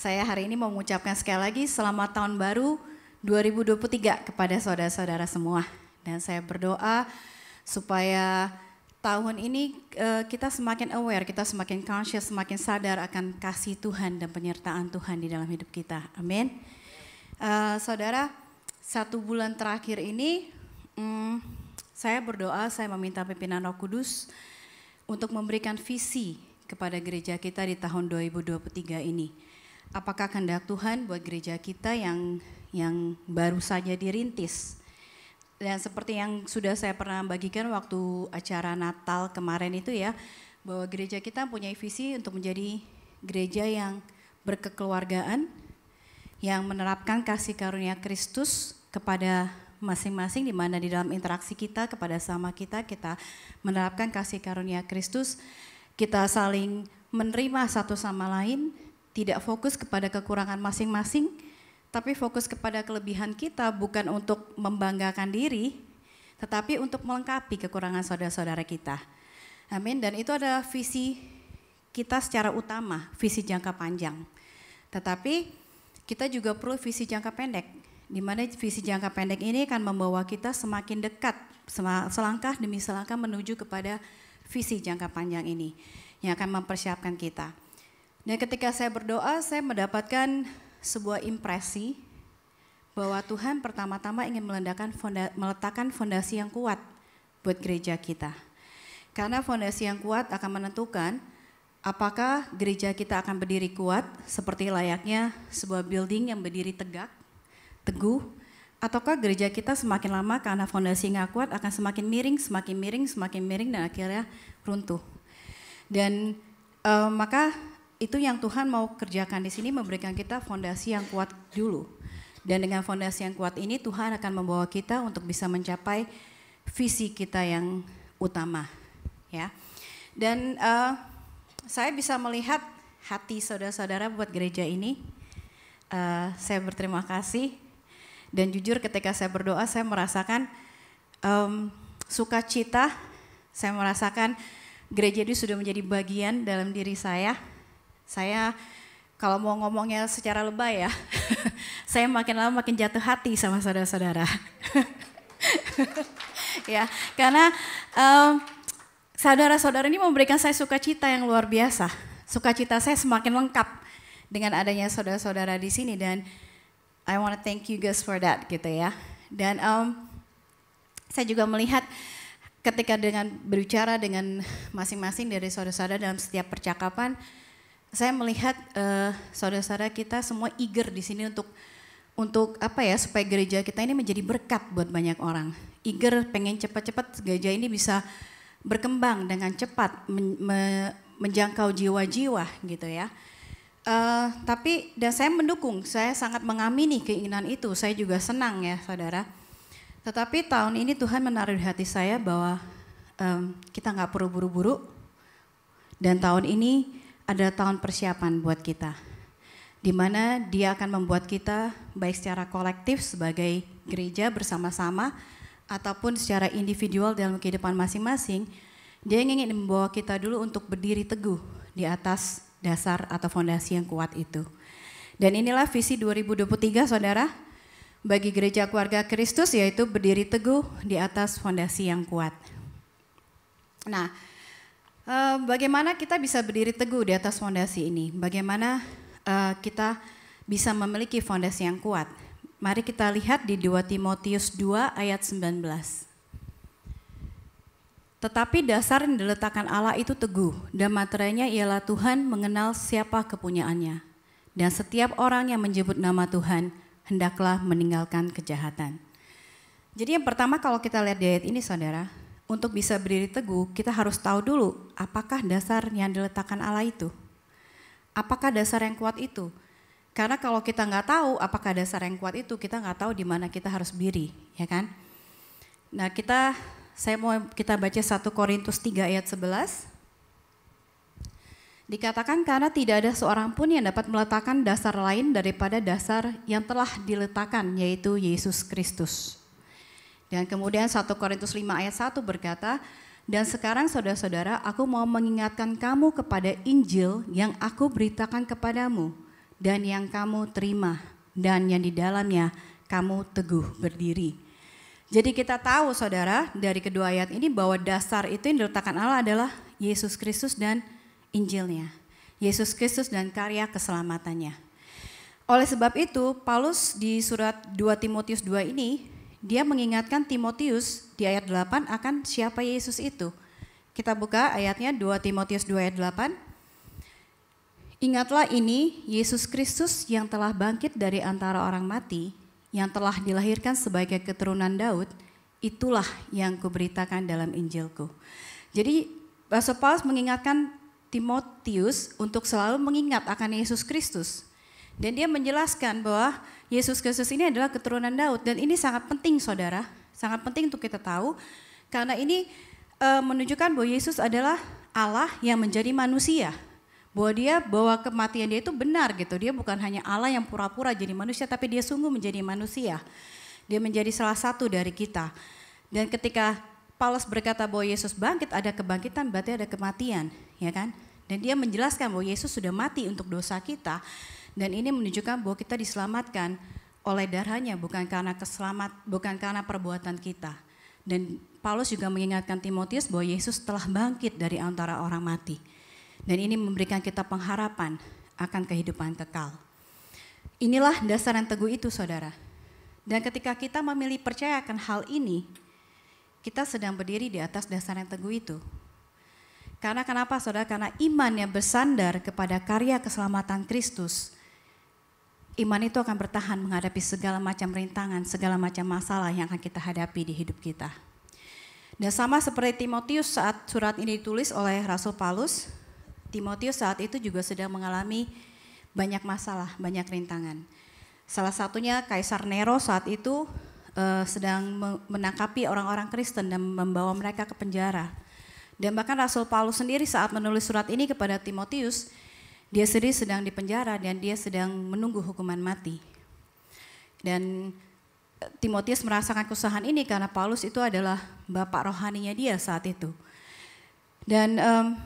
Saya hari ini mau mengucapkan sekali lagi selamat tahun baru 2023 kepada saudara-saudara semua. Dan saya berdoa supaya tahun ini kita semakin aware, kita semakin conscious, semakin sadar akan kasih Tuhan dan penyertaan Tuhan di dalam hidup kita. Amin. Saudara, 1 bulan terakhir ini saya berdoa, saya meminta pimpinan Roh Kudus untuk memberikan visi kepada gereja kita di tahun 2023 ini. Apakah kehendak Tuhan buat gereja kita yang baru saja dirintis? Dan seperti yang sudah saya pernah bagikan waktu acara Natal kemarin itu ya, bahwa gereja kita punya visi untuk menjadi gereja yang berkekeluargaan, yang menerapkan kasih karunia Kristus kepada masing-masing, di mana di dalam interaksi kita kepada sama kita menerapkan kasih karunia Kristus. Kita saling menerima satu sama lain, tidak fokus kepada kekurangan masing-masing, tapi fokus kepada kelebihan kita, bukan untuk membanggakan diri, tetapi untuk melengkapi kekurangan saudara-saudara kita. Amin. Dan itu adalah visi kita secara utama, visi jangka panjang. Tetapi kita juga perlu visi jangka pendek, di mana visi jangka pendek ini akan membawa kita semakin dekat, selangkah demi selangkah menuju kepada visi jangka panjang ini yang akan mempersiapkan kita. Dan ketika saya berdoa, saya mendapatkan sebuah impresi bahwa Tuhan pertama-tama ingin meletakkan fondasi yang kuat buat gereja kita. Karena fondasi yang kuat akan menentukan apakah gereja kita akan berdiri kuat seperti layaknya sebuah building yang berdiri tegak, teguh, ataukah gereja kita semakin lama karena fondasi nggak kuat akan semakin miring dan akhirnya runtuh. Dan maka itu yang Tuhan mau kerjakan di sini, memberikan kita fondasi yang kuat dulu. Dan dengan fondasi yang kuat ini Tuhan akan membawa kita untuk bisa mencapai visi kita yang utama, ya. Dan saya bisa melihat hati saudara-saudara buat gereja ini. Saya berterima kasih. Dan jujur ketika saya berdoa, saya merasakan sukacita. Saya merasakan gereja ini sudah menjadi bagian dalam diri saya. Saya kalau mau ngomongnya secara lebay ya, saya makin lama makin jatuh hati sama saudara-saudara. Ya, karena saudara-saudara ini memberikan saya sukacita yang luar biasa. Sukacita saya semakin lengkap dengan adanya saudara-saudara di sini, dan I want to thank you guys for that gitu ya. Dan saya juga melihat ketika dengan berbicara dengan masing-masing dari saudara-saudara dalam setiap percakapan, saya melihat saudara-saudara kita semua eager di sini untuk apa ya, supaya gereja kita ini menjadi berkat buat banyak orang. Eager, pengen cepat-cepat gereja ini bisa berkembang dengan cepat, menjangkau jiwa-jiwa gitu ya. Tapi dan saya mendukung, saya sangat mengamini keinginan itu. Saya juga senang ya saudara. Tetapi tahun ini Tuhan menaruh di hati saya bahwa kita nggak perlu buru-buru, dan tahun ini ada tahun persiapan buat kita, di mana Dia akan membuat kita baik secara kolektif sebagai gereja bersama-sama ataupun secara individual dalam kehidupan masing-masing. Dia ingin membawa kita dulu untuk berdiri teguh di atas dasar atau fondasi yang kuat itu. Dan inilah visi 2023 saudara, bagi gereja keluarga Kristus, yaitu berdiri teguh di atas fondasi yang kuat. Nah, bagaimana kita bisa berdiri teguh di atas fondasi ini? Bagaimana kita bisa memiliki fondasi yang kuat? Mari kita lihat di 2 Timotius 2 ayat 19. Tetapi dasar yang diletakkan Allah itu teguh, dan materinya ialah Tuhan mengenal siapa kepunyaannya. Dan setiap orang yang menyebut nama Tuhan, hendaklah meninggalkan kejahatan. Jadi yang pertama kalau kita lihat di ayat ini saudara, untuk bisa berdiri teguh kita harus tahu dulu apakah dasar yang diletakkan Allah itu. Apakah dasar yang kuat itu? Karena kalau kita nggak tahu apakah dasar yang kuat itu, kita nggak tahu di mana kita harus berdiri, ya kan? Nah kita baca 1 Korintus 3 ayat 11. Dikatakan karena tidak ada seorang pun yang dapat meletakkan dasar lain daripada dasar yang telah diletakkan, yaitu Yesus Kristus. Dan kemudian 1 Korintus 5 ayat 1 berkata, dan sekarang saudara-saudara, aku mau mengingatkan kamu kepada Injil yang aku beritakan kepadamu, dan yang kamu terima, dan yang di dalamnya kamu teguh berdiri. Jadi kita tahu saudara dari kedua ayat ini bahwa dasar itu yang diletakkan Allah adalah Yesus Kristus dan Injilnya. Yesus Kristus dan karya keselamatannya. Oleh sebab itu Paulus di surat 2 Timotius 2 ini dia mengingatkan Timotius di ayat 8 akan siapa Yesus itu. Kita buka ayatnya 2 Timotius 2 ayat 8. Ingatlah ini Yesus Kristus yang telah bangkit dari antara orang mati, yang telah dilahirkan sebagai keturunan Daud, itulah yang kuberitakan dalam Injilku. Jadi Rasul Paulus mengingatkan Timotius untuk selalu mengingat akan Yesus Kristus. Dan dia menjelaskan bahwa Yesus Kristus ini adalah keturunan Daud. Dan ini sangat penting saudara, sangat penting untuk kita tahu. Karena ini menunjukkan bahwa Yesus adalah Allah yang menjadi manusia. Bahwa kematian dia itu benar gitu. Dia bukan hanya Allah yang pura-pura jadi manusia, tapi dia sungguh menjadi manusia. Dia menjadi salah satu dari kita. Dan ketika Paulus berkata bahwa Yesus bangkit, ada kebangkitan berarti ada kematian, ya kan? Dan dia menjelaskan bahwa Yesus sudah mati untuk dosa kita. Dan ini menunjukkan bahwa kita diselamatkan oleh darahnya, bukan karena perbuatan kita. Dan Paulus juga mengingatkan Timotius bahwa Yesus telah bangkit dari antara orang mati. Dan ini memberikan kita pengharapan akan kehidupan kekal. Inilah dasar yang teguh itu saudara. Dan ketika kita memilih percaya akan hal ini, kita sedang berdiri di atas dasar yang teguh itu. Karena kenapa saudara? Karena iman yang bersandar kepada karya keselamatan Kristus, iman itu akan bertahan menghadapi segala macam rintangan, segala macam masalah yang akan kita hadapi di hidup kita. Dan sama seperti Timotius saat surat ini ditulis oleh Rasul Paulus, Timotius saat itu juga sedang mengalami banyak masalah, banyak rintangan. Salah satunya Kaisar Nero saat itu sedang menangkapi orang-orang Kristen dan membawa mereka ke penjara. Dan bahkan Rasul Paulus sendiri saat menulis surat ini kepada Timotius, dia sendiri sedang di penjara dan dia sedang menunggu hukuman mati. Dan Timotius merasakan kesusahan ini karena Paulus itu adalah bapak rohaninya dia saat itu. Dan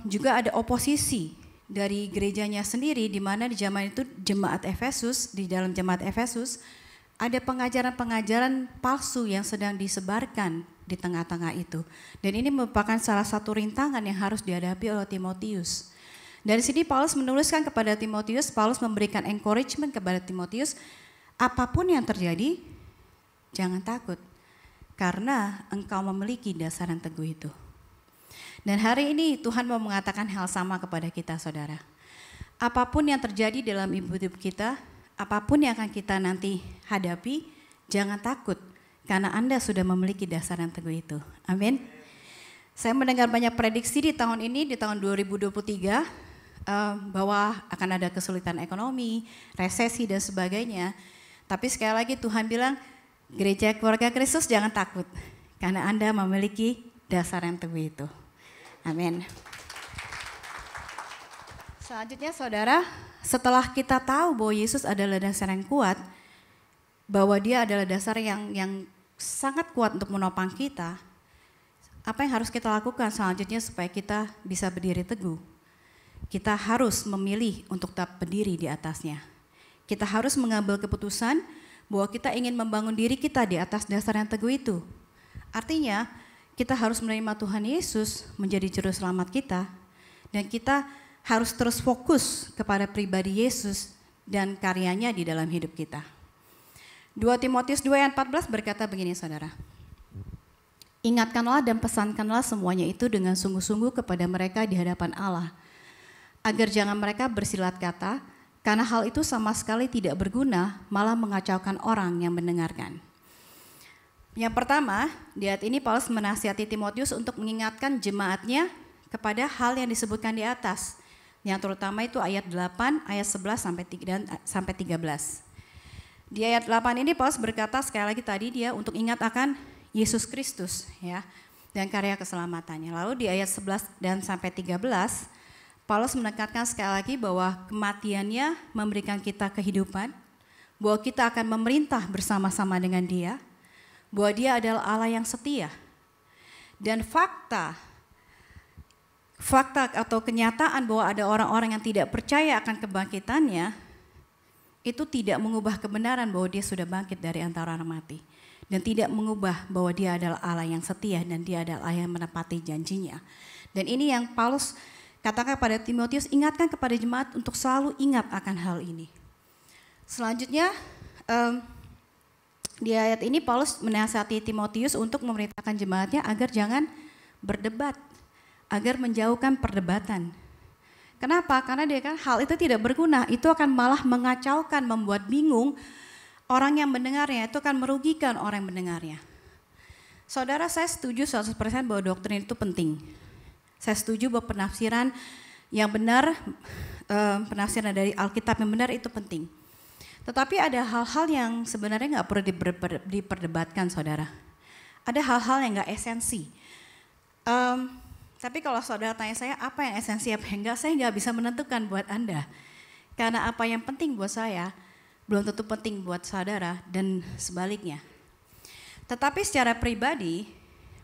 juga ada oposisi dari gerejanya sendiri, di mana di zaman itu jemaat Efesus, di dalam jemaat Efesus ada pengajaran-pengajaran palsu yang sedang disebarkan di tengah-tengah itu. Dan ini merupakan salah satu rintangan yang harus dihadapi oleh Timotius. Dari sini Paulus menuliskan kepada Timotius, Paulus memberikan encouragement kepada Timotius, apapun yang terjadi, jangan takut, karena engkau memiliki dasar yang teguh itu. Dan hari ini Tuhan mau mengatakan hal sama kepada kita saudara. Apapun yang terjadi dalam hidup kita, apapun yang akan kita nanti hadapi, jangan takut karena Anda sudah memiliki dasar yang teguh itu. Amin. Saya mendengar banyak prediksi di tahun ini, di tahun 2023, bahwa akan ada kesulitan ekonomi, resesi dan sebagainya. Tapi sekali lagi Tuhan bilang, Gereja Keluarga Kristus jangan takut karena Anda memiliki dasar yang teguh itu. Amin. Selanjutnya saudara, setelah kita tahu bahwa Yesus adalah dasar yang kuat, bahwa dia adalah dasar yang sangat kuat untuk menopang kita, apa yang harus kita lakukan selanjutnya supaya kita bisa berdiri teguh? Kita harus memilih untuk tetap berdiri di atasnya. Kita harus mengambil keputusan bahwa kita ingin membangun diri kita di atas dasar yang teguh itu. Artinya, kita harus menerima Tuhan Yesus menjadi juru selamat kita, dan kita harus terus fokus kepada pribadi Yesus dan karyanya di dalam hidup kita. 2 Timotius 2 ayat 14 berkata begini saudara. Ingatkanlah dan pesankanlah semuanya itu dengan sungguh-sungguh kepada mereka di hadapan Allah, agar jangan mereka bersilat kata, karena hal itu sama sekali tidak berguna, malah mengacaukan orang yang mendengarkan. Yang pertama, di ayat ini Paulus menasihati Timotius untuk mengingatkan jemaatnya kepada hal yang disebutkan di atas. Yang terutama itu ayat 8, ayat 11 sampai 13. Di ayat 8 ini Paulus berkata sekali lagi tadi dia untuk ingat akan Yesus Kristus ya dan karya keselamatannya. Lalu di ayat 11 dan sampai 13 Paulus menekankan sekali lagi bahwa kematiannya memberikan kita kehidupan, bahwa kita akan memerintah bersama-sama dengan dia, bahwa dia adalah Allah yang setia. Dan fakta atau kenyataan bahwa ada orang-orang yang tidak percaya akan kebangkitannya, itu tidak mengubah kebenaran bahwa dia sudah bangkit dari antara orang mati. Dan tidak mengubah bahwa dia adalah Allah yang setia dan dia adalah Allah yang menepati janjinya. Dan ini yang Paulus katakan kepada Timotius, ingatkan kepada jemaat untuk selalu ingat akan hal ini. Selanjutnya di ayat ini Paulus menasihati Timotius untuk memerintahkan jemaatnya agar jangan berdebat, agar menjauhkan perdebatan. Kenapa? Karena dia kan hal itu tidak berguna, itu akan malah mengacaukan, membuat bingung orang yang mendengarnya, itu akan merugikan orang yang mendengarnya. Saudara, saya setuju 100% bahwa doktrin itu penting. Saya setuju bahwa penafsiran yang benar, penafsiran dari Alkitab yang benar itu penting. Tetapi ada hal-hal yang sebenarnya nggak perlu diperdebatkan, saudara. Ada hal-hal yang nggak esensi. Tapi kalau saudara tanya saya apa yang esensi apa yang enggak, saya nggak bisa menentukan buat Anda. Karena apa yang penting buat saya belum tentu penting buat saudara dan sebaliknya. Tetapi secara pribadi,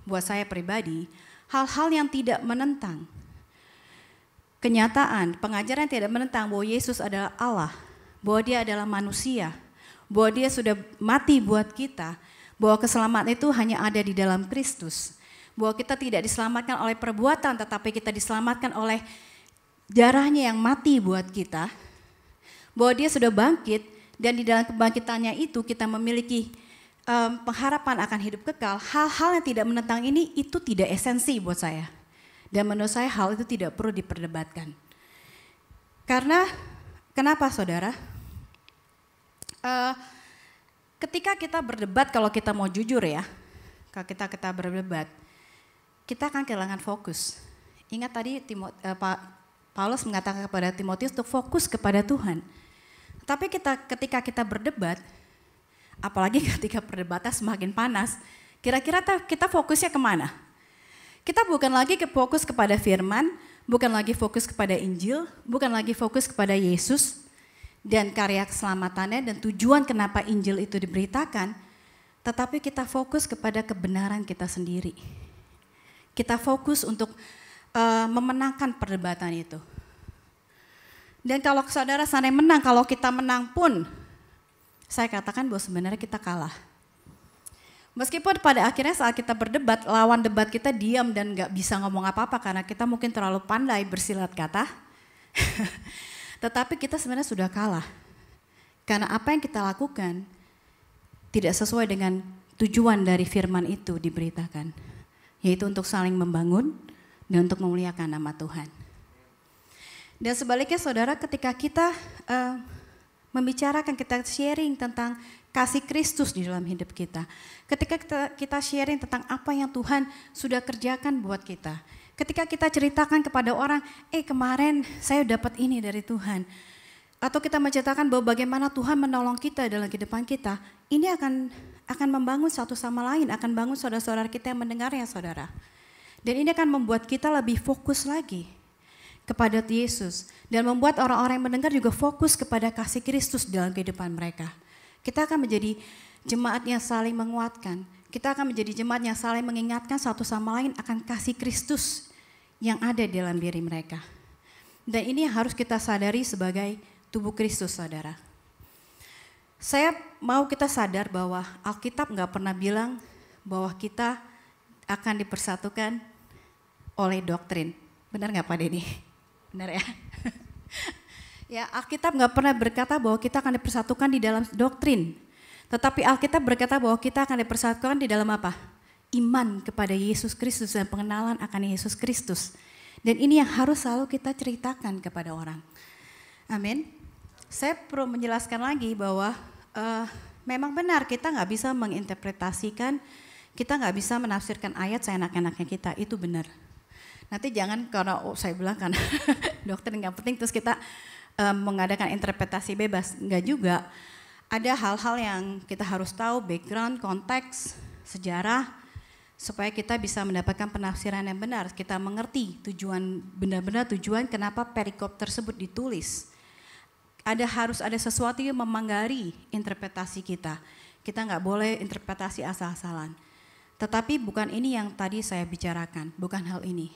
buat saya pribadi, hal-hal yang tidak menentang kenyataan, pengajaran yang tidak menentang bahwa Yesus adalah Allah, bahwa dia adalah manusia, bahwa dia sudah mati buat kita, bahwa keselamatan itu hanya ada di dalam Kristus, bahwa kita tidak diselamatkan oleh perbuatan tetapi kita diselamatkan oleh darahnya yang mati buat kita, bahwa dia sudah bangkit dan di dalam kebangkitannya itu kita memiliki pengharapan akan hidup kekal. Hal-hal yang tidak menentang ini itu tidak esensi buat saya. Dan menurut saya hal itu tidak perlu diperdebatkan. Karena kenapa saudara? Ketika kita berdebat, kalau kita mau jujur ya, kalau kita berdebat, kita akan kehilangan fokus. Ingat tadi Paulus mengatakan kepada Timotius untuk fokus kepada Tuhan. Tapi ketika kita berdebat, apalagi ketika perdebatan semakin panas, kira-kira kita fokusnya kemana? Kita bukan lagi fokus kepada firman, bukan lagi fokus kepada Injil, bukan lagi fokus kepada Yesus dan karya keselamatannya dan tujuan kenapa Injil itu diberitakan, tetapi kita fokus kepada kebenaran kita sendiri. Kita fokus untuk memenangkan perdebatan itu. Dan kalau saudara seandainya menang, kalau kita menang pun, saya katakan bahwa sebenarnya kita kalah. Meskipun pada akhirnya saat kita berdebat, lawan debat kita diam dan gak bisa ngomong apa-apa karena kita mungkin terlalu pandai bersilat kata. Tetapi kita sebenarnya sudah kalah. Karena apa yang kita lakukan tidak sesuai dengan tujuan dari firman itu diberitakan. Yaitu untuk saling membangun dan untuk memuliakan nama Tuhan. Dan sebaliknya saudara, ketika kita membicarakan, kita sharing tentang kasih Kristus di dalam hidup kita. Ketika kita sharing tentang apa yang Tuhan sudah kerjakan buat kita. Ketika kita ceritakan kepada orang, kemarin saya dapat ini dari Tuhan. Atau kita menceritakan bahwa bagaimana Tuhan menolong kita dalam kehidupan kita. Ini akan membangun satu sama lain, akan bangun saudara-saudara kita yang mendengarnya saudara. Dan ini akan membuat kita lebih fokus lagi kepada Yesus dan membuat orang-orang yang mendengar juga fokus kepada kasih Kristus dalam kehidupan mereka. Kita akan menjadi jemaat yang saling menguatkan. Kita akan menjadi jemaat yang saling mengingatkan satu sama lain akan kasih Kristus yang ada dalam diri mereka. Dan ini yang harus kita sadari sebagai tubuh Kristus, saudara. Saya mau kita sadar bahwa Alkitab nggak pernah bilang bahwa kita akan dipersatukan oleh doktrin. Benar nggak Pak Denny? Benar ya? Ya, Alkitab nggak pernah berkata bahwa kita akan dipersatukan di dalam doktrin. Tetapi Alkitab berkata bahwa kita akan dipersatukan di dalam apa? Iman kepada Yesus Kristus dan pengenalan akan Yesus Kristus. Dan ini yang harus selalu kita ceritakan kepada orang. Amin. Saya perlu menjelaskan lagi bahwa memang benar kita nggak bisa menginterpretasikan, kita nggak bisa menafsirkan ayat seenak-enaknya kita, itu benar. Nanti jangan karena saya bilang kan doktrin nggak penting terus kita mengadakan interpretasi bebas, enggak juga. Ada hal-hal yang kita harus tahu, background, konteks, sejarah, supaya kita bisa mendapatkan penafsiran yang benar. Kita mengerti tujuan, benar-benar tujuan kenapa perikop tersebut ditulis. Harus ada sesuatu yang memanggari interpretasi kita. Kita nggak boleh interpretasi asal-asalan. Tetapi bukan ini yang tadi saya bicarakan, bukan hal ini.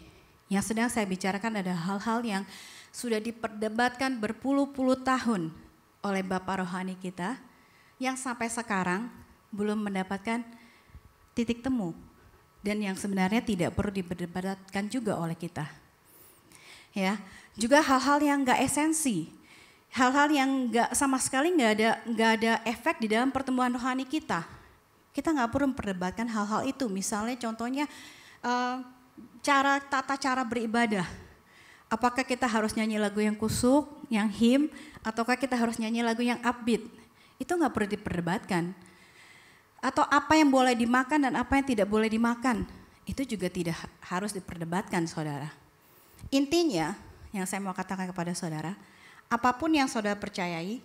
Yang sedang saya bicarakan ada hal-hal yang sudah diperdebatkan berpuluh-puluh tahun oleh Bapa rohani kita yang sampai sekarang belum mendapatkan titik temu dan yang sebenarnya tidak perlu diperdebatkan juga oleh kita. Ya, juga hal-hal yang enggak esensi, hal-hal yang enggak sama sekali enggak ada efek di dalam pertumbuhan rohani kita. Kita enggak perlu memperdebatkan hal-hal itu. Misalnya contohnya tata cara beribadah. Apakah kita harus nyanyi lagu yang kusuk, yang hymn, ataukah kita harus nyanyi lagu yang upbeat? Itu enggak perlu diperdebatkan. Atau apa yang boleh dimakan dan apa yang tidak boleh dimakan, itu juga tidak harus diperdebatkan, saudara. Intinya, yang saya mau katakan kepada saudara, apapun yang saudara percayai,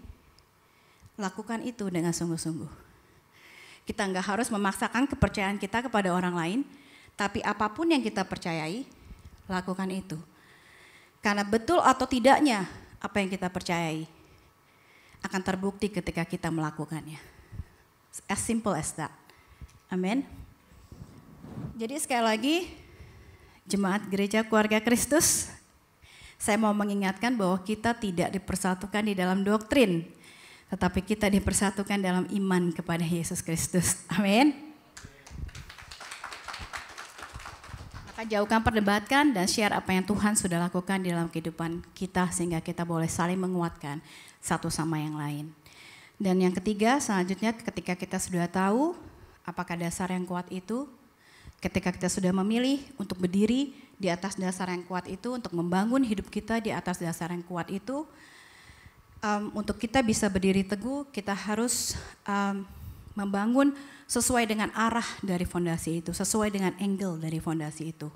lakukan itu dengan sungguh-sungguh. Kita enggak harus memaksakan kepercayaan kita kepada orang lain, tapi apapun yang kita percayai, lakukan itu. Karena betul atau tidaknya apa yang kita percayai akan terbukti ketika kita melakukannya. As simple as that. Amin. Jadi sekali lagi, Jemaat Gereja Keluarga Kristus, saya mau mengingatkan bahwa kita tidak dipersatukan di dalam doktrin, tetapi kita dipersatukan dalam iman kepada Yesus Kristus. Amin. Maka jauhkan perdebatkan dan share apa yang Tuhan sudah lakukan di dalam kehidupan kita sehingga kita boleh saling menguatkan satu sama yang lain. Dan yang ketiga, selanjutnya ketika kita sudah tahu apakah dasar yang kuat itu, ketika kita sudah memilih untuk berdiri di atas dasar yang kuat itu, untuk membangun hidup kita di atas dasar yang kuat itu, untuk kita bisa berdiri teguh, kita harus membangun sesuai dengan arah dari fondasi itu, sesuai dengan angle dari fondasi itu.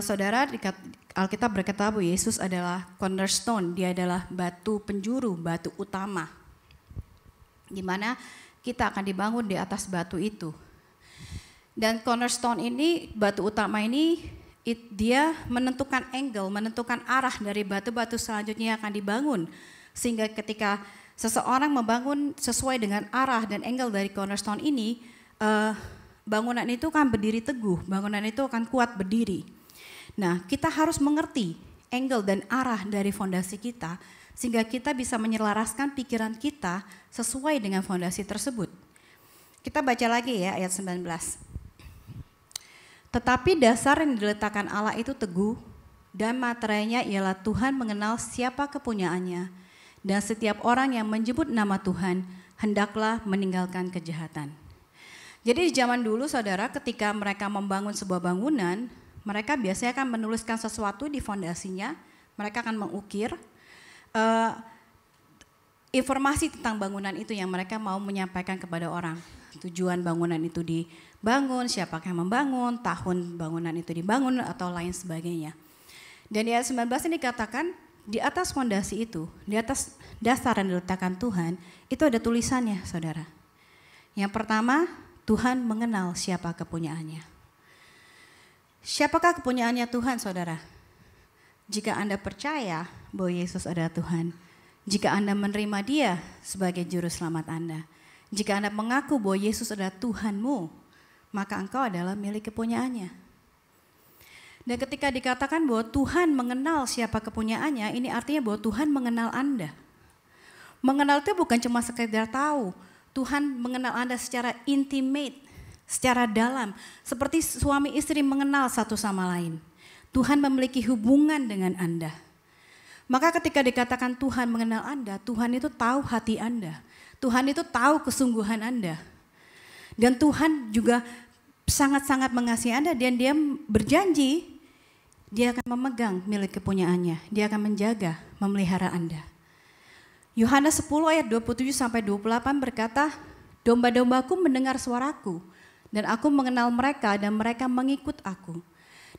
Saudara, Alkitab berkata bahwa Yesus adalah cornerstone, dia adalah batu penjuru, batu utama, di mana kita akan dibangun di atas batu itu. Dan cornerstone ini, batu utama ini, dia menentukan angle, menentukan arah dari batu-batu selanjutnya yang akan dibangun. Sehingga ketika seseorang membangun sesuai dengan arah dan angle dari cornerstone ini, bangunan itu akan berdiri teguh, bangunan itu akan kuat berdiri. Nah, kita harus mengerti angle dan arah dari fondasi kita, sehingga kita bisa menyelaraskan pikiran kita sesuai dengan fondasi tersebut. Kita baca lagi ya ayat 19. Tetapi dasar yang diletakkan Allah itu teguh dan materainya ialah Tuhan mengenal siapa kepunyaannya dan setiap orang yang menyebut nama Tuhan hendaklah meninggalkan kejahatan. Jadi di zaman dulu saudara ketika mereka membangun sebuah bangunan, mereka biasanya akan menuliskan sesuatu di fondasinya, mereka akan mengukir informasi tentang bangunan itu yang mereka mau menyampaikan kepada orang. Tujuan bangunan itu dibangun, siapa yang membangun, tahun bangunan itu dibangun atau lain sebagainya. Dan di ayat 19 ini dikatakan di atas fondasi itu, di atas dasar yang diletakkan Tuhan, itu ada tulisannya saudara. Yang pertama, Tuhan mengenal siapa kepunyaannya. Siapakah kepunyaannya Tuhan saudara? Jika Anda percaya bahwa Yesus adalah Tuhan, jika Anda menerima Dia sebagai juru selamat Anda, jika Anda mengaku bahwa Yesus adalah Tuhanmu, maka engkau adalah milik kepunyaannya. Dan ketika dikatakan bahwa Tuhan mengenal siapa kepunyaannya, ini artinya bahwa Tuhan mengenal Anda. Mengenal itu bukan cuma sekedar tahu, Tuhan mengenal Anda secara intimate, secara dalam, seperti suami istri mengenal satu sama lain. Tuhan memiliki hubungan dengan Anda. Maka ketika dikatakan Tuhan mengenal Anda, Tuhan itu tahu hati Anda. Tuhan itu tahu kesungguhan Anda. Dan Tuhan juga sangat-sangat mengasihi Anda dan Dia berjanji Dia akan memegang milik kepunyaannya. Dia akan menjaga, memelihara Anda. Yohanes 10 ayat 27 sampai 28 berkata, domba-dombaku mendengar suaraku dan aku mengenal mereka dan mereka mengikut aku.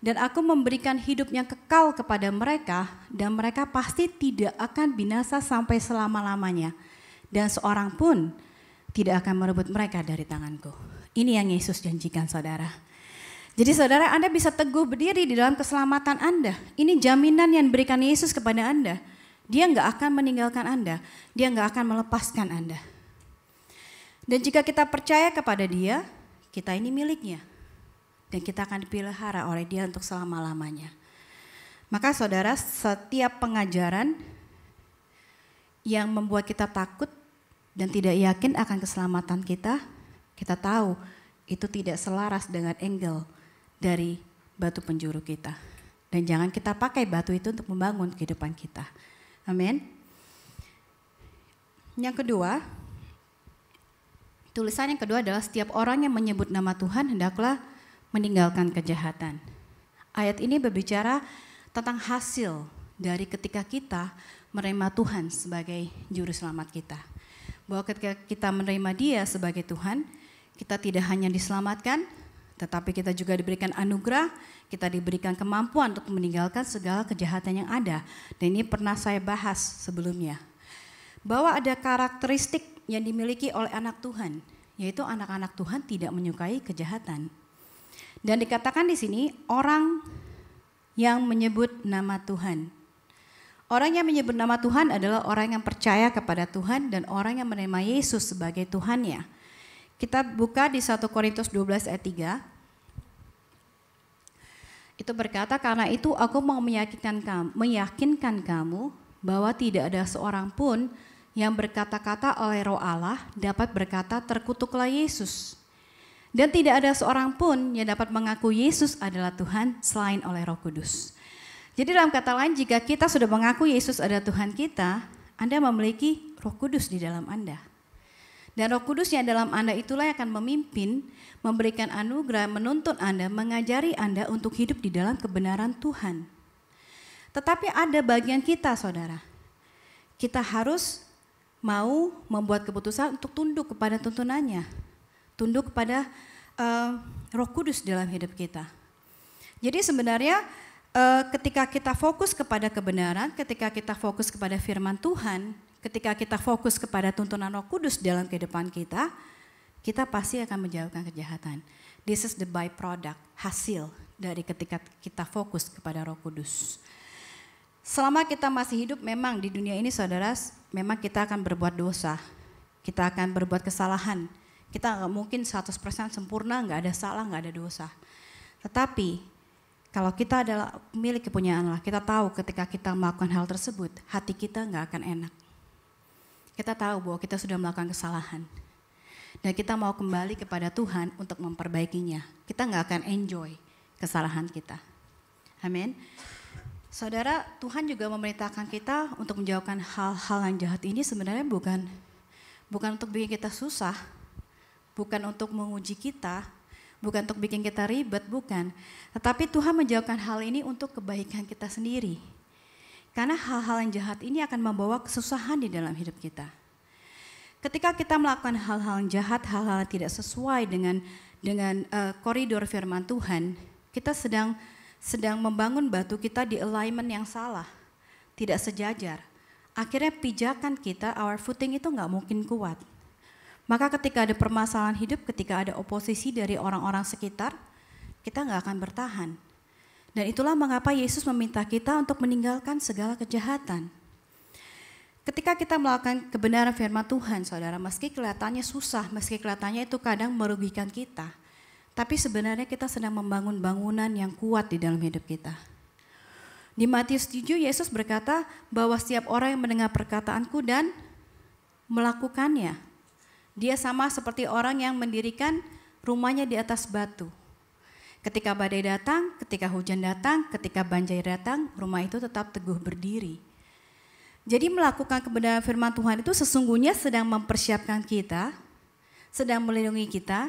Dan aku memberikan hidup yang kekal kepada mereka dan mereka pasti tidak akan binasa sampai selama-lamanya. Dan seorang pun tidak akan merebut mereka dari tanganku. Ini yang Yesus janjikan saudara. Jadi saudara, Anda bisa teguh berdiri di dalam keselamatan Anda. Ini jaminan yang diberikan Yesus kepada Anda. Dia nggak akan meninggalkan Anda. Dia nggak akan melepaskan Anda. Dan jika kita percaya kepada Dia, kita ini miliknya. Dan kita akan dipelihara oleh Dia untuk selama-lamanya. Maka saudara, setiap pengajaran yang membuat kita takut dan tidak yakin akan keselamatan kita, kita tahu itu tidak selaras dengan angle dari batu penjuru kita. Dan jangan kita pakai batu itu untuk membangun kehidupan kita. Amin. Yang kedua, tulisan yang kedua adalah setiap orang yang menyebut nama Tuhan hendaklah meninggalkan kejahatan. Ayat ini berbicara tentang hasil dari ketika kita menerima Tuhan sebagai juru selamat kita. Bahwa ketika kita menerima Dia sebagai Tuhan, kita tidak hanya diselamatkan, tetapi kita juga diberikan anugerah, kita diberikan kemampuan untuk meninggalkan segala kejahatan yang ada. Dan ini pernah saya bahas sebelumnya. Bahwa ada karakteristik yang dimiliki oleh anak Tuhan, yaitu anak-anak Tuhan tidak menyukai kejahatan. Dan dikatakan di sini orang yang menyebut nama Tuhan. Orang yang menyebut nama Tuhan adalah orang yang percaya kepada Tuhan dan orang yang menerima Yesus sebagai Tuhannya. Kita buka di 1 Korintus 12 ayat 3. Itu berkata, karena itu aku mau meyakinkan kamu bahwa tidak ada seorang pun yang berkata-kata oleh Roh Allah dapat berkata terkutuklah Yesus. Dan tidak ada seorang pun yang dapat mengaku Yesus adalah Tuhan selain oleh Roh Kudus. Jadi dalam kata lain, jika kita sudah mengaku Yesus adalah Tuhan kita, Anda memiliki Roh Kudus di dalam Anda. Dan Roh Kudus yang dalam Anda itulah yang akan memimpin, memberikan anugerah, menuntun Anda, mengajari Anda untuk hidup di dalam kebenaran Tuhan. Tetapi ada bagian kita, saudara. Kita harus mau membuat keputusan untuk tunduk kepada tuntunannya. Tunduk kepada Roh Kudus dalam hidup kita. Jadi sebenarnya ketika kita fokus kepada kebenaran, ketika kita fokus kepada firman Tuhan, ketika kita fokus kepada tuntunan Roh Kudus dalam kehidupan kita, kita pasti akan menjauhkan kejahatan. This is the byproduct, hasil dari ketika kita fokus kepada Roh Kudus. Selama kita masih hidup, memang di dunia ini saudara, memang kita akan berbuat dosa. Kita akan berbuat kesalahan. Kita nggak mungkin 100% sempurna, nggak ada salah, nggak ada dosa. Tetapi kalau kita adalah milik kepunyaan Allah, kita tahu ketika kita melakukan hal tersebut, hati kita nggak akan enak. Kita tahu bahwa kita sudah melakukan kesalahan. Dan kita mau kembali kepada Tuhan untuk memperbaikinya. Kita nggak akan enjoy kesalahan kita. Amin. Saudara, Tuhan juga memerintahkan kita untuk menjauhkan hal-hal yang jahat ini sebenarnya bukan untuk bikin kita susah, bukan untuk menguji kita, bukan untuk bikin kita ribet, bukan. Tetapi Tuhan menjauhkan hal ini untuk kebaikan kita sendiri. Karena hal-hal yang jahat ini akan membawa kesusahan di dalam hidup kita. Ketika kita melakukan hal-hal yang jahat, hal-hal yang tidak sesuai dengan koridor firman Tuhan, kita sedang membangun batu kita di alignment yang salah, tidak sejajar. Akhirnya pijakan kita, our footing itu nggak mungkin kuat. Maka ketika ada permasalahan hidup, ketika ada oposisi dari orang-orang sekitar, kita nggak akan bertahan. Dan itulah mengapa Yesus meminta kita untuk meninggalkan segala kejahatan. Ketika kita melakukan kebenaran firman Tuhan, saudara, meski kelihatannya susah, meski kelihatannya itu kadang merugikan kita, tapi sebenarnya kita sedang membangun bangunan yang kuat di dalam hidup kita. Di Matius 7, Yesus berkata bahwa setiap orang yang mendengar perkataanku dan melakukannya, dia sama seperti orang yang mendirikan rumahnya di atas batu. Ketika badai datang, ketika hujan datang, ketika banjir datang, rumah itu tetap teguh berdiri. Jadi melakukan kebenaran firman Tuhan itu sesungguhnya sedang mempersiapkan kita, sedang melindungi kita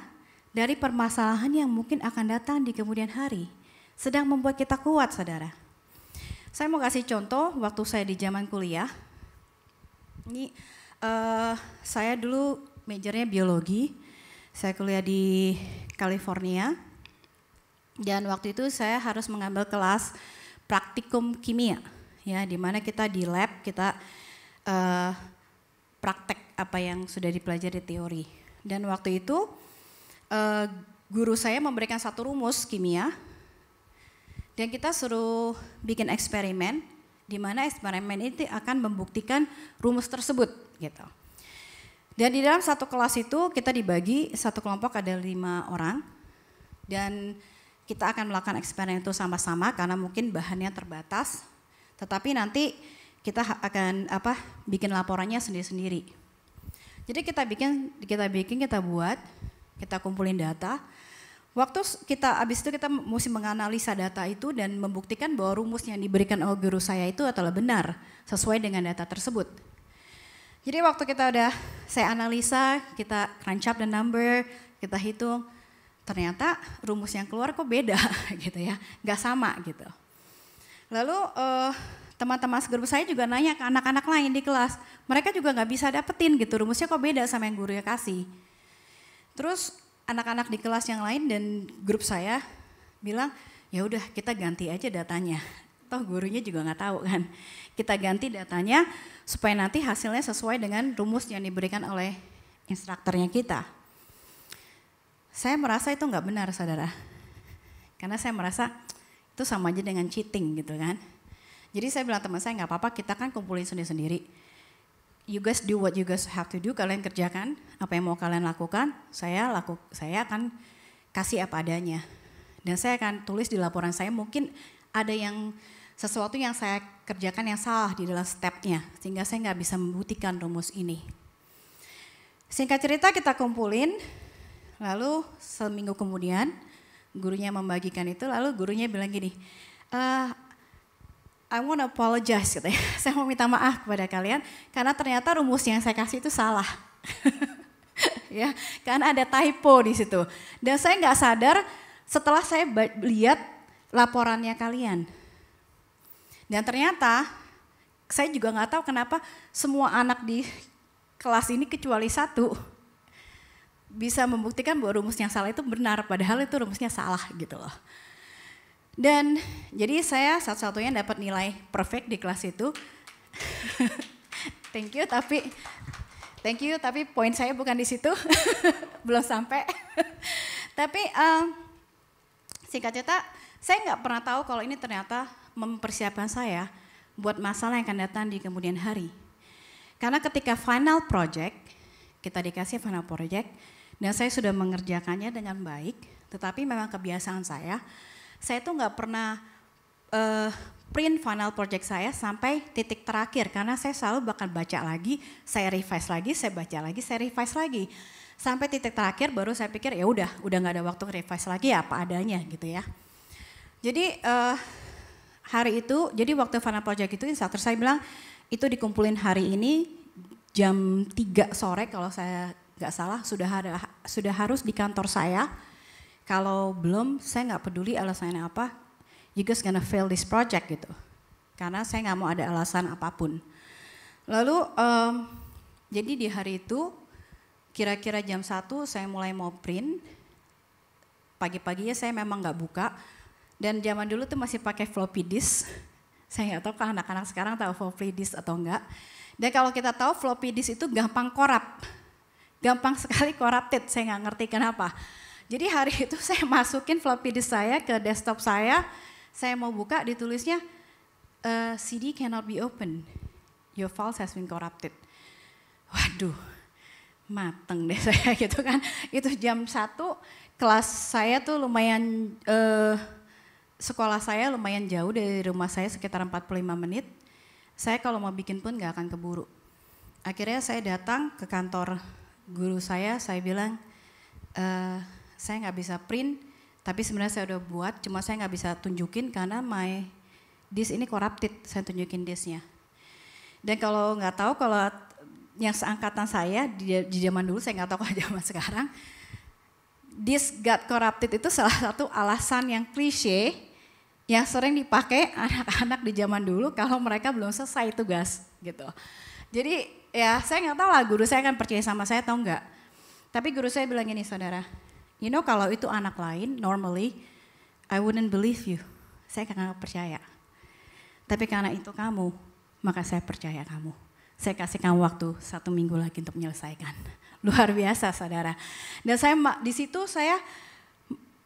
dari permasalahan yang mungkin akan datang di kemudian hari. Sedang membuat kita kuat, saudara. Saya mau kasih contoh waktu saya di zaman kuliah. Ini saya dulu majornya biologi, saya kuliah di California, dan waktu itu saya harus mengambil kelas praktikum kimia, ya, di mana kita di lab kita praktek apa yang sudah dipelajari teori. Dan waktu itu guru saya memberikan satu rumus kimia, dan kita suruh bikin eksperimen, di mana eksperimen itu akan membuktikan rumus tersebut, gitu. Dan di dalam satu kelas itu kita dibagi, satu kelompok ada 5 orang, dan kita akan melakukan eksperimen itu sama-sama karena mungkin bahannya terbatas. Tetapi nanti kita akan bikin laporannya sendiri-sendiri. Jadi kita buat, kita kumpulin data. Waktu habis itu kita mesti menganalisa data itu dan membuktikan bahwa rumus yang diberikan oleh guru saya itu adalah benar sesuai dengan data tersebut. Jadi waktu saya analisa, kita crunch up the number, kita hitung, ternyata rumus yang keluar kok beda gitu ya, nggak sama gitu. Lalu teman-teman grup saya juga nanya ke anak-anak lain di kelas, mereka juga nggak bisa dapetin gitu, rumusnya kok beda sama yang gurunya kasih. Terus anak-anak di kelas yang lain dan grup saya bilang, ya udah kita ganti aja datanya. Toh gurunya juga nggak tahu kan. Kita ganti datanya supaya nanti hasilnya sesuai dengan rumus yang diberikan oleh instrukturnya kita. Saya merasa itu nggak benar, saudara. Karena saya merasa itu sama aja dengan cheating gitu kan. Jadi saya bilang teman saya, nggak apa-apa, kita kan kumpulin sendiri-sendiri. You guys do what you guys have to do, kalian kerjakan apa yang mau kalian lakukan, saya akan kasih apa adanya. Dan saya akan tulis di laporan saya, mungkin ada sesuatu yang saya kerjakan yang salah di dalam stepnya, sehingga saya nggak bisa membuktikan rumus ini. Singkat cerita kita kumpulin, lalu seminggu kemudian gurunya membagikan itu, lalu gurunya bilang gini, I want to apologize, gitu ya. Saya mau minta maaf kepada kalian karena ternyata rumus yang saya kasih itu salah. Ya, karena ada typo di situ. Dan saya nggak sadar setelah saya lihat laporannya kalian. Dan ternyata saya juga nggak tahu kenapa semua anak di kelas ini kecuali satu bisa membuktikan bahwa rumus yang salah itu benar, padahal itu rumusnya salah gitu loh. Dan jadi saya satu-satunya dapat nilai perfect di kelas itu. Thank you, tapi poin saya bukan di situ, belum sampai. Tapi singkat cerita, saya nggak pernah tahu kalau ini ternyata mempersiapkan saya buat masalah yang akan datang di kemudian hari. Karena ketika final project, kita dikasih final project, dan saya sudah mengerjakannya dengan baik, tetapi memang kebiasaan saya tuh nggak pernah print final project saya sampai titik terakhir, karena saya selalu bakal baca lagi, saya revise lagi, saya baca lagi, saya revise lagi. Sampai titik terakhir baru saya pikir ya udah nggak ada waktu revise lagi ya apa adanya gitu ya. Jadi hari itu, jadi waktu final project itu instruktur saya bilang itu dikumpulin hari ini jam 3 sore kalau saya nggak salah, sudah harus di kantor saya. Kalau belum, saya nggak peduli alasannya apa, you guys gonna fail this project gitu. Karena saya nggak mau ada alasan apapun. Lalu jadi di hari itu kira-kira jam 1 saya mulai mau print. Pagi-paginya saya memang nggak buka. Dan zaman dulu tuh masih pakai floppy disk. Saya nggak tahu kalau anak-anak sekarang tahu floppy disk atau enggak. Dan kalau kita tahu floppy disk itu gampang korup. Gampang sekali corrupted, saya nggak ngerti kenapa. Jadi hari itu saya masukin floppy disk saya ke desktop saya mau buka, ditulisnya CD cannot be opened, your files has been corrupted. Waduh, mateng deh saya gitu kan. Itu jam 1, kelas saya tuh lumayan, sekolah saya lumayan jauh dari rumah saya sekitar 45 menit. Saya kalau mau bikin pun gak akan keburu. Akhirnya saya datang ke kantor guru saya bilang, saya nggak bisa print, tapi sebenarnya saya udah buat, cuma saya nggak bisa tunjukin karena my disk ini corrupted, saya tunjukin disknya. Dan kalau nggak tahu, kalau yang seangkatan saya di zaman dulu, saya nggak tahu kalau zaman sekarang, disk got corrupted itu salah satu alasan yang klise yang sering dipakai anak-anak di zaman dulu kalau mereka belum selesai tugas gitu. Jadi ya saya nggak tahu lah guru saya kan percaya sama saya atau enggak. Tapi guru saya bilang gini, saudara, you know kalau itu anak lain, normally I wouldn't believe you. Saya nggak percaya. Tapi karena itu kamu, maka saya percaya kamu. Saya kasih kamu waktu 1 minggu lagi untuk menyelesaikan. Luar biasa, saudara. Dan saya di situ saya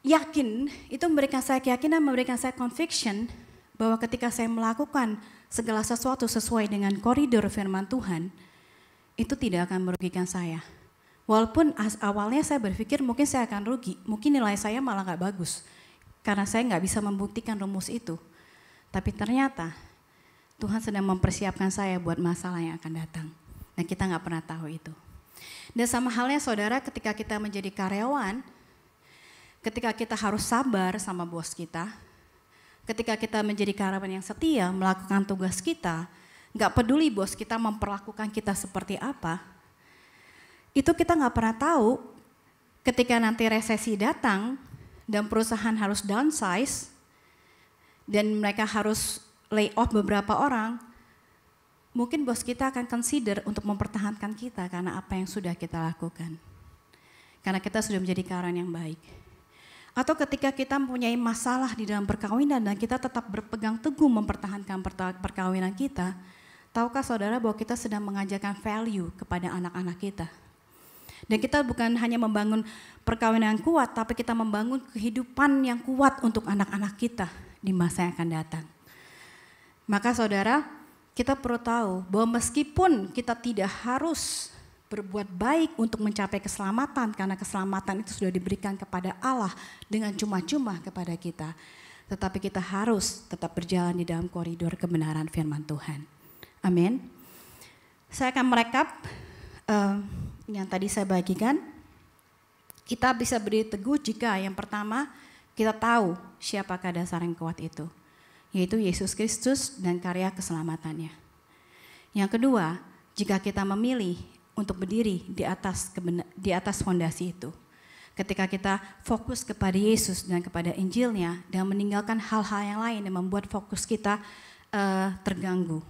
yakin, itu memberikan saya keyakinan, memberikan saya conviction bahwa ketika saya melakukan segala sesuatu sesuai dengan koridor firman Tuhan, itu tidak akan merugikan saya. Walaupun awalnya saya berpikir mungkin saya akan rugi, mungkin nilai saya malah gak bagus. Karena saya gak bisa membuktikan rumus itu. Tapi ternyata Tuhan sedang mempersiapkan saya buat masalah yang akan datang. Dan kita nggak pernah tahu itu. Dan sama halnya saudara, ketika kita menjadi karyawan, ketika kita harus sabar sama bos kita, ketika kita menjadi karyawan yang setia, melakukan tugas kita, nggak peduli bos kita memperlakukan kita seperti apa, itu kita nggak pernah tahu ketika nanti resesi datang dan perusahaan harus downsize dan mereka harus lay off beberapa orang, mungkin bos kita akan consider untuk mempertahankan kita karena apa yang sudah kita lakukan. Karena kita sudah menjadi karyawan yang baik. Atau ketika kita mempunyai masalah di dalam perkawinan dan kita tetap berpegang teguh mempertahankan perkawinan kita, tahukah saudara bahwa kita sedang mengajarkan value kepada anak-anak kita. Dan kita bukan hanya membangun perkawinan yang kuat, tapi kita membangun kehidupan yang kuat untuk anak-anak kita di masa yang akan datang. Maka saudara, kita perlu tahu bahwa meskipun kita tidak harus berbuat baik untuk mencapai keselamatan, karena keselamatan itu sudah diberikan kepada Allah dengan cuma-cuma kepada kita, tetapi kita harus tetap berjalan di dalam koridor kebenaran firman Tuhan. Amin. Saya akan merekap yang tadi saya bagikan. Kita bisa berdiri teguh jika yang pertama kita tahu siapakah dasar yang kuat itu, yaitu Yesus Kristus dan karya keselamatannya. Yang kedua, jika kita memilih untuk berdiri di atas fondasi itu, ketika kita fokus kepada Yesus dan kepada Injilnya dan meninggalkan hal-hal yang lain yang membuat fokus kita terganggu.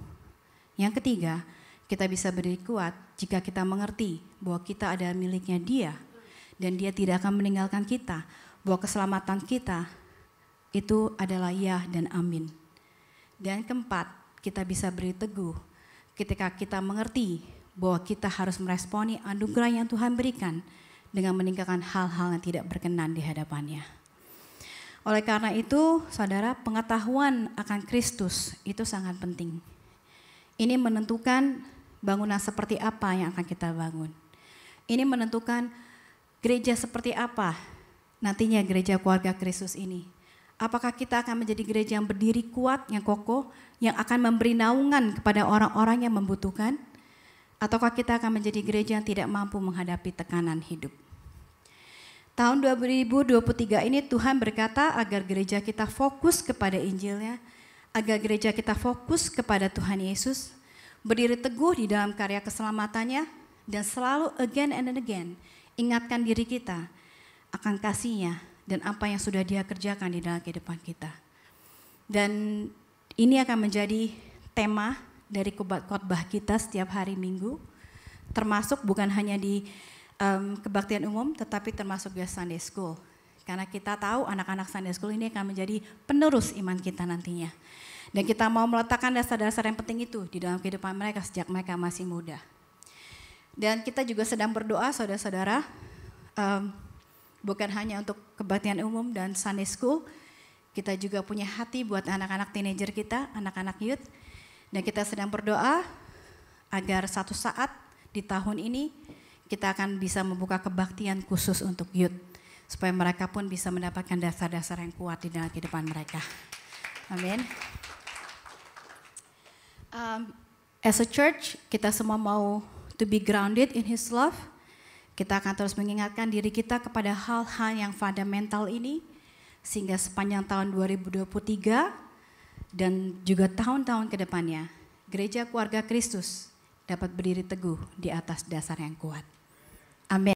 Yang ketiga, kita bisa berdiri kuat jika kita mengerti bahwa kita adalah miliknya Dia dan Dia tidak akan meninggalkan kita, bahwa keselamatan kita itu adalah ya dan amin. Dan keempat, kita bisa berdiri teguh ketika kita mengerti bahwa kita harus meresponi anugerah yang Tuhan berikan dengan meninggalkan hal-hal yang tidak berkenan di hadapannya. Oleh karena itu, saudara, pengetahuan akan Kristus itu sangat penting. Ini menentukan bangunan seperti apa yang akan kita bangun. Ini menentukan gereja seperti apa nantinya gereja keluarga Kristus ini. Apakah kita akan menjadi gereja yang berdiri kuat, yang kokoh, yang akan memberi naungan kepada orang-orang yang membutuhkan? Ataukah kita akan menjadi gereja yang tidak mampu menghadapi tekanan hidup? Tahun 2023 ini Tuhan berkata agar gereja kita fokus kepada Injilnya, agar gereja kita fokus kepada Tuhan Yesus, berdiri teguh di dalam karya keselamatannya, dan selalu again and again ingatkan diri kita akan kasih-Nya dan apa yang sudah Dia kerjakan di dalam kehidupan kita. Dan ini akan menjadi tema dari khotbah kita setiap hari Minggu, termasuk bukan hanya di kebaktian umum, tetapi termasuk juga Sunday School. Karena kita tahu anak-anak Sunday School ini akan menjadi penerus iman kita nantinya. Dan kita mau meletakkan dasar-dasar yang penting itu di dalam kehidupan mereka sejak mereka masih muda. Dan kita juga sedang berdoa saudara-saudara, bukan hanya untuk kebaktian umum dan Sunday School, kita juga punya hati buat anak-anak teenager kita, anak-anak youth. Dan kita sedang berdoa agar satu saat di tahun ini kita akan bisa membuka kebaktian khusus untuk youth. Supaya mereka pun bisa mendapatkan dasar-dasar yang kuat di dalam kehidupan mereka. Amin. As a church, kita semua mau to be grounded in His love. Kita akan terus mengingatkan diri kita kepada hal-hal yang fundamental ini. Sehingga sepanjang tahun 2023 dan juga tahun-tahun ke depannya, gereja keluarga Kristus dapat berdiri teguh di atas dasar yang kuat. Amin.